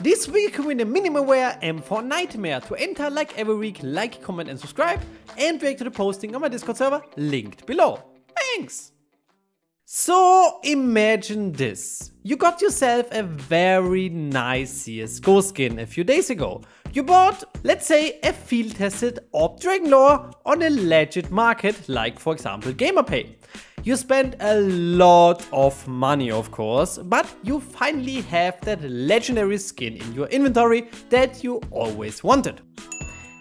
This week we win a minimum wear M4 Nightmare. To enter, like every week, like, comment and subscribe, and react to the posting on my Discord server, linked below. Thanks! So imagine this. You got yourself a very nice CSGO skin a few days ago. You bought, let's say, a field tested Orb Dragon Lore on a legit market like for example GamerPay. You spent a lot of money of course, but you finally have that legendary skin in your inventory that you always wanted.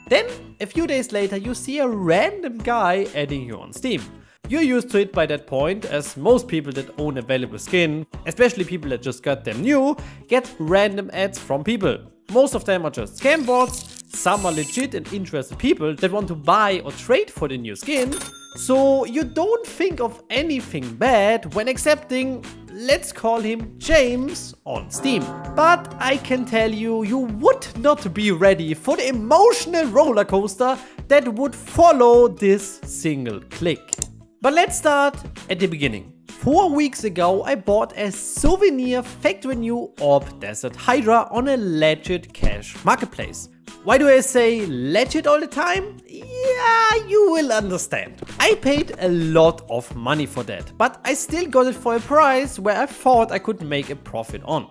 Then a few days later you see a random guy adding you on Steam. You're used to it by that point, as most people that own a valuable skin, especially people that just got them new, get random ads from people. Most of them are just scam bots, some are legit and interested people that want to buy or trade for the new skin. So you don't think of anything bad when accepting, let's call him James, on Steam. But I can tell you, you would not be ready for the emotional roller coaster that would follow this single click. But let's start at the beginning. 4 weeks ago I bought a souvenir factory new Orb Desert Hydra on a legit cash marketplace. Why do I say legit all the time? Yeah, you will understand. I paid a lot of money for that, but I still got it for a price where I thought I could make a profit on.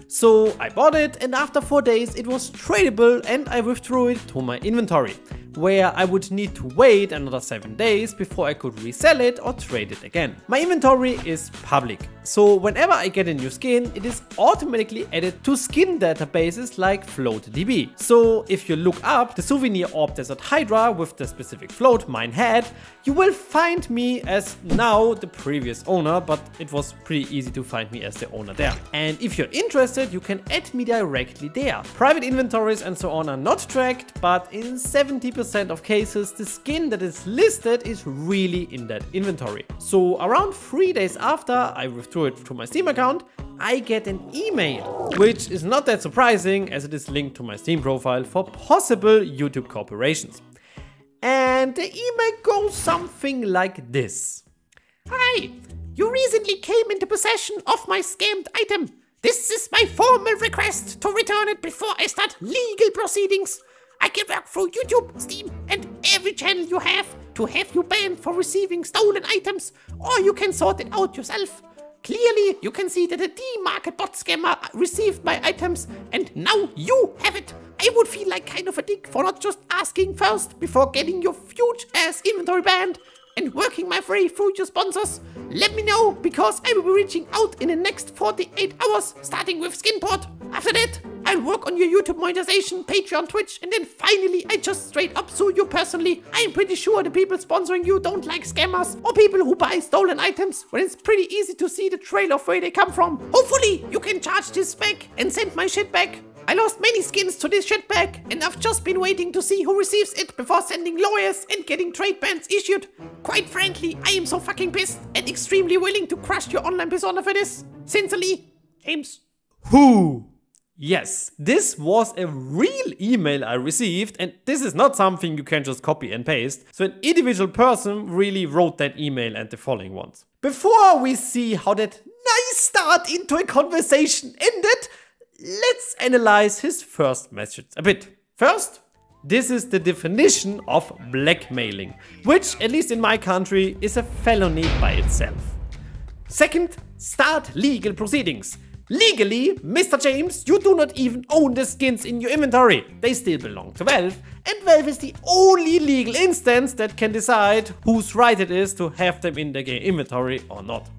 So I bought it, and after 4 days it was tradable and I withdrew it to my inventory, where I would need to wait another 7 days before I could resell it or trade it again. My inventory is public, so whenever I get a new skin, it is automatically added to skin databases like FloatDB. So if you look up the souvenir Orb Desert Hydra with the specific float mine had, you will find me as now the previous owner, but it was pretty easy to find me as the owner there. And if you're interested, you can add me directly there. Private inventories and so on are not tracked, but in 70% of cases the skin that is listed is really in that inventory. So around 3 days after I withdrew it to my Steam account, I get an email, which is not that surprising as it is linked to my Steam profile for possible YouTube cooperations. And the email goes something like this. Hi, you recently came into possession of my scammed item. This is my formal request to return it before I start legal proceedings. I can work through YouTube, Steam and every channel you have to have you banned for receiving stolen items, or you can sort it out yourself. Clearly, you can see that a D-Market bot scammer received my items and now you have it. I would feel like kind of a dick for not just asking first before getting your huge ass inventory banned and working my way through your sponsors. Let me know, because I will be reaching out in the next 48 hours, starting with Skinport. After that, I'll work on your YouTube monetization, Patreon, Twitch, and then finally I just straight up sue you personally. I'm pretty sure the people sponsoring you don't like scammers or people who buy stolen items when it's pretty easy to see the trail of where they come from. Hopefully you can charge this back and send my shit back. I lost many skins to this shit bag, and I've just been waiting to see who receives it before sending lawyers and getting trade bans issued. Quite frankly, I am so fucking pissed and extremely willing to crush your online persona for this. Sincerely, James. Who? Yes, this was a real email I received, and this is not something you can just copy and paste. So an individual person really wrote that email and the following ones. Before we see how that nice start into a conversation ended, let's analyze his first message a bit. First, this is the definition of blackmailing, which, at least in my country, is a felony by itself. Second, start legal proceedings. Legally, Mr. James, you do not even own the skins in your inventory. They still belong to Valve, and Valve is the only legal instance that can decide whose right it is to have them in their game inventory or not.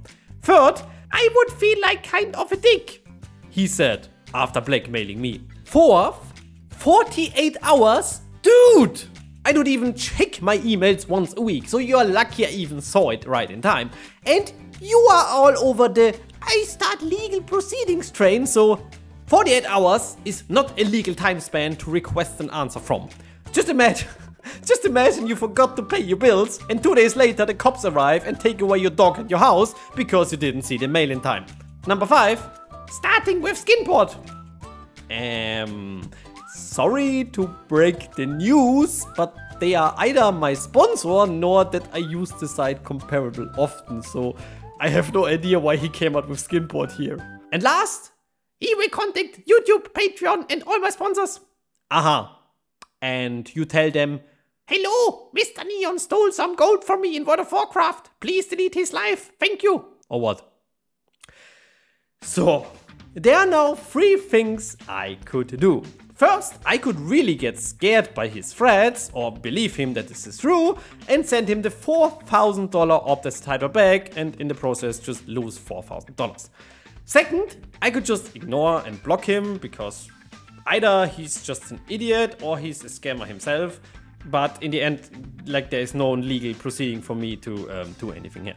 Third, I would feel like kind of a dick, he said, after blackmailing me. Fourth, 48 hours? Dude! I don't even check my emails once a week, so you're lucky I even saw it right in time. And you are all over the I start legal proceedings train, so 48 hours is not a legal time span to request an answer from. Just imagine you forgot to pay your bills and 2 days later the cops arrive and take away your dog and your house because you didn't see the mail in time. Number 5, starting with Skinport. Sorry to break the news, but they are either my sponsor nor that I use the site comparable often, so I have no idea why he came out with Skinport here. And last, He will contact YouTube, Patreon, and all my sponsors. Aha. And you tell them, hello, Mr. Neon stole some gold from me in World of Warcraft. Please delete his life. Thank you. or what? So, there are now 3 things I could do. First, I could really get scared by his threats or believe him that this is true and send him the $4,000 Optus title back and in the process just lose $4,000. Second, I could just ignore and block him because either he's just an idiot or he's a scammer himself, but in the end, like, there is no legal proceeding for me to do anything here.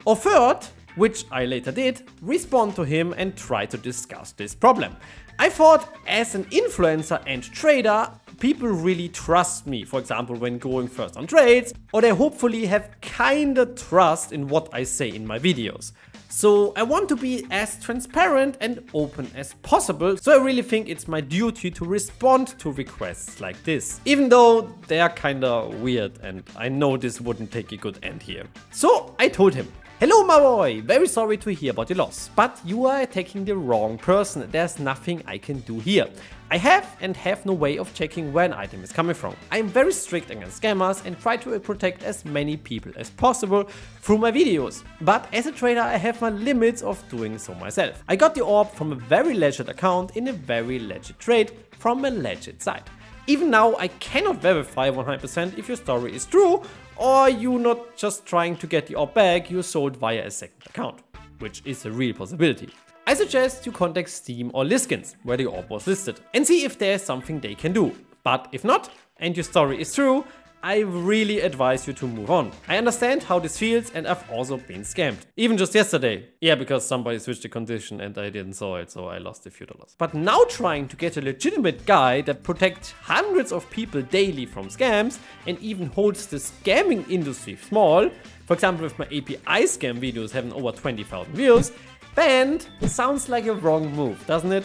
Or third, which I later did, respond to him and try to discuss this problem. I thought as an influencer and trader, people really trust me, for example when going first on trades, or they hopefully have kinda trust in what I say in my videos. So I want to be as transparent and open as possible, so I really think it's my duty to respond to requests like this. Even though they are kinda weird and I know this wouldn't take a good end here. So I told him, hello my boy, very sorry to hear about your loss, but you are attacking the wrong person. There's nothing I can do here. I have no way of checking where an item is coming from. I am very strict against scammers and try to protect as many people as possible through my videos. But as a trader, I have my limits of doing so myself. I got the orb from a very legit account in a very legit trade from a legit site. Even now, I cannot verify 100% if your story is true, or you're not just trying to get the orb back you sold via a second account, which is a real possibility. I suggest you contact Steam or SKINS, where the orb was listed, and see if there's something they can do. But if not, and your story is true, I really advise you to move on. I understand how this feels and I've also been scammed. Even just yesterday. Yeah, because somebody switched the condition and I didn't saw it, so I lost a few dollars. But now trying to get a legitimate guy that protects hundreds of people daily from scams and even holds the scamming industry small, for example with my API scam videos having over 20,000 views, banned sounds like a wrong move, doesn't it?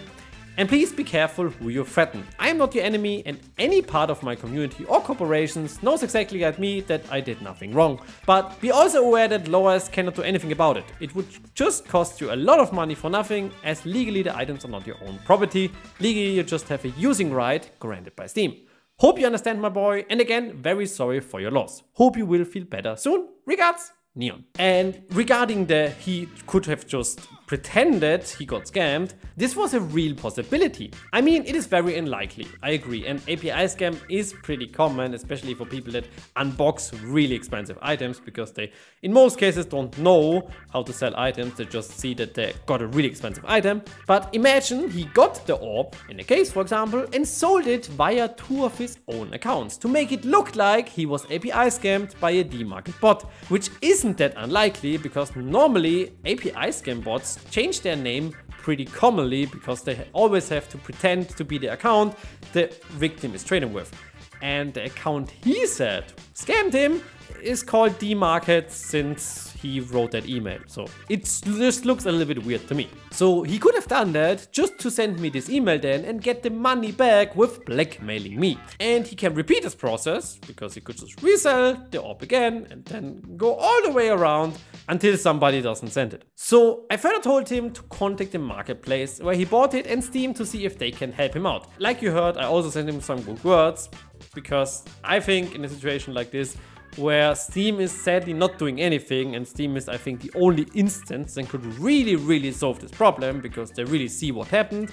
And please be careful who you threaten. I am not your enemy and any part of my community or corporations knows exactly like me that I did nothing wrong. But be also aware that lawyers cannot do anything about it. It would just cost you a lot of money for nothing, as legally the items are not your own property. Legally you just have a using right granted by Steam. Hope you understand my boy, and again very sorry for your loss. Hope you will feel better soon. Regards, Neon. And regarding the he could have just pretended he got scammed, this was a real possibility. I mean, it is very unlikely, I agree, and API scam is pretty common, especially for people that unbox really expensive items, because they in most cases don't know how to sell items, they just see that they got a really expensive item. But imagine he got the orb, in a case for example, and sold it via 2 of his own accounts to make it look like he was API scammed by a demarket bot, which isn't that unlikely because normally API scam bots change their name pretty commonly because they always have to pretend to be the account the victim is trading with. And the account he said scammed him is called Demarket since he wrote that email. So it just looks a little bit weird to me. So he could have done that just to send me this email then and get the money back with blackmailing me. And he can repeat this process because he could just resell the orb again and then go all the way around until somebody doesn't send it. So I further told him to contact the marketplace where he bought it and Steam to see if they can help him out. Like you heard, I also sent him some good words because I think in a situation like this, where Steam is sadly not doing anything, and Steam is, I think, the only instance and could really solve this problem because they really see what happened,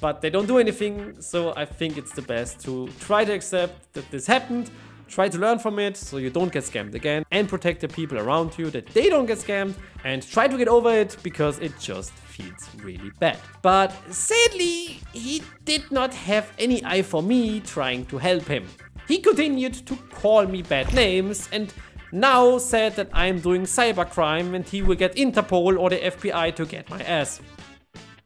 but they don't do anything. So I think it's the best to try to accept that this happened, try to learn from it so you don't get scammed again, and protect the people around you that they don't get scammed, and try to get over it because it just feels really bad. But sadly, he did not have any eye for me trying to help him. He continued to call me bad names and now said that I'm doing cybercrime and he will get Interpol or the FBI to get my ass.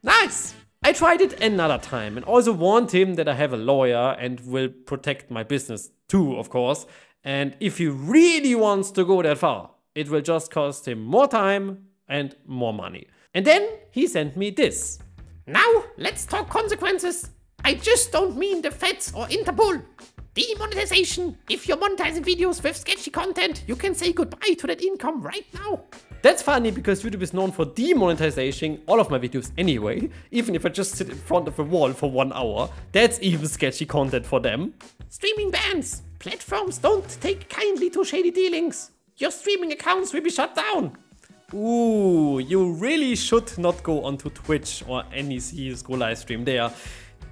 Nice! I tried it another time and also warned him that I have a lawyer and will protect my business too, of course. And if he really wants to go that far, it will just cost him more time and more money. And then he sent me this. Now let's talk consequences. I just don't mean the feds or Interpol. Demonetization. If you're monetizing videos with sketchy content, you can say goodbye to that income right now. That's funny because YouTube is known for demonetizing all of my videos anyway. Even if I just sit in front of a wall for 1 hour, that's even sketchy content for them. Streaming bans. Platforms don't take kindly to shady dealings. Your streaming accounts will be shut down. Ooh, you really should not go onto Twitch or any CS2 live stream there.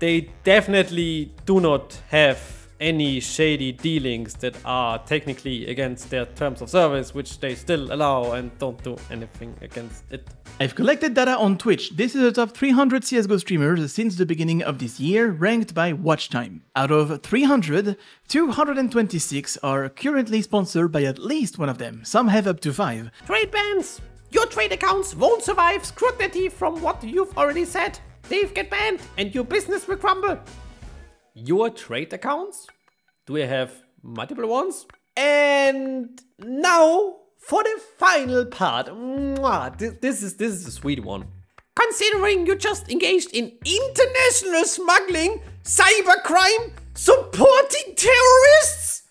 They definitely do not have any shady dealings that are technically against their terms of service, which they still allow and don't do anything against it. I've collected data on Twitch. This is the top 300 CSGO streamers since the beginning of this year, ranked by watch time. Out of 300, 226 are currently sponsored by at least one of them. Some have up to 5. Trade bans. Your trade accounts won't survive scrutiny from what you've already said. They'll get banned and your business will crumble. Your trade accounts? Do I have multiple ones? And now for the final part. This is a sweet one. Considering you just engaged in international smuggling, cybercrime, supporting terrorists?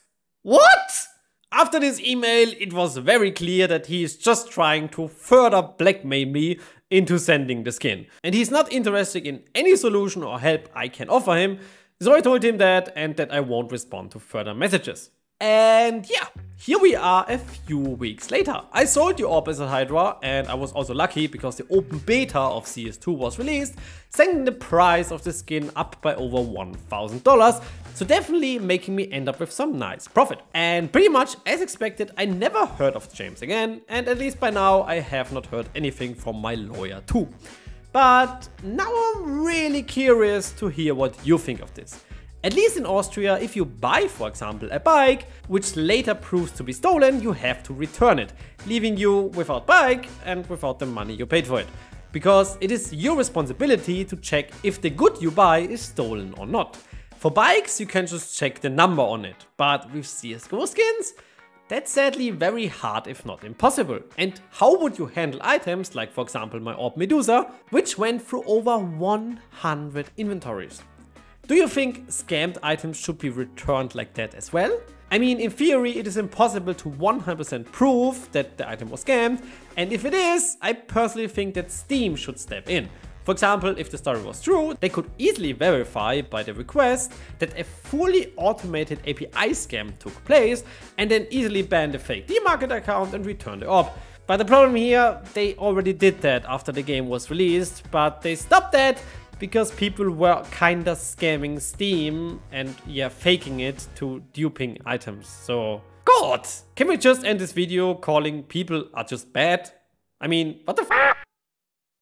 What? After this email, it was very clear that he is just trying to further blackmail me into sending the skin. And he's not interested in any solution or help I can offer him. So I told him that and that I won't respond to further messages. And yeah, here we are a few weeks later. I sold the orb as a Hydra and I was also lucky because the open beta of CS2 was released, sending the price of the skin up by over $1,000. So definitely making me end up with some nice profit. And pretty much as expected, I never heard of James again, and at least by now I have not heard anything from my lawyer too. But now I'm really curious to hear what you think of this. At least in Austria, if you buy, for example, a bike, which later proves to be stolen, you have to return it, leaving you without bike and without the money you paid for it. Because it is your responsibility to check if the good you buy is stolen or not. For bikes, you can just check the number on it, but with CSGO skins, that's sadly very hard if not impossible. And how would you handle items like, for example, my Orb Medusa, which went through over 100 inventories? Do you think scammed items should be returned like that as well? I mean, in theory, it is impossible to 100% prove that the item was scammed, and if it is, I personally think that Steam should step in. For example, if the story was true, they could easily verify by the request that a fully automated API scam took place and then easily ban the fake demarket account and return the orb. But the problem here, they already did that after the game was released, but they stopped that because people were kinda scamming Steam and yeah, faking it to duping items. So, God, can we just end this video calling people are just bad? I mean, what the f?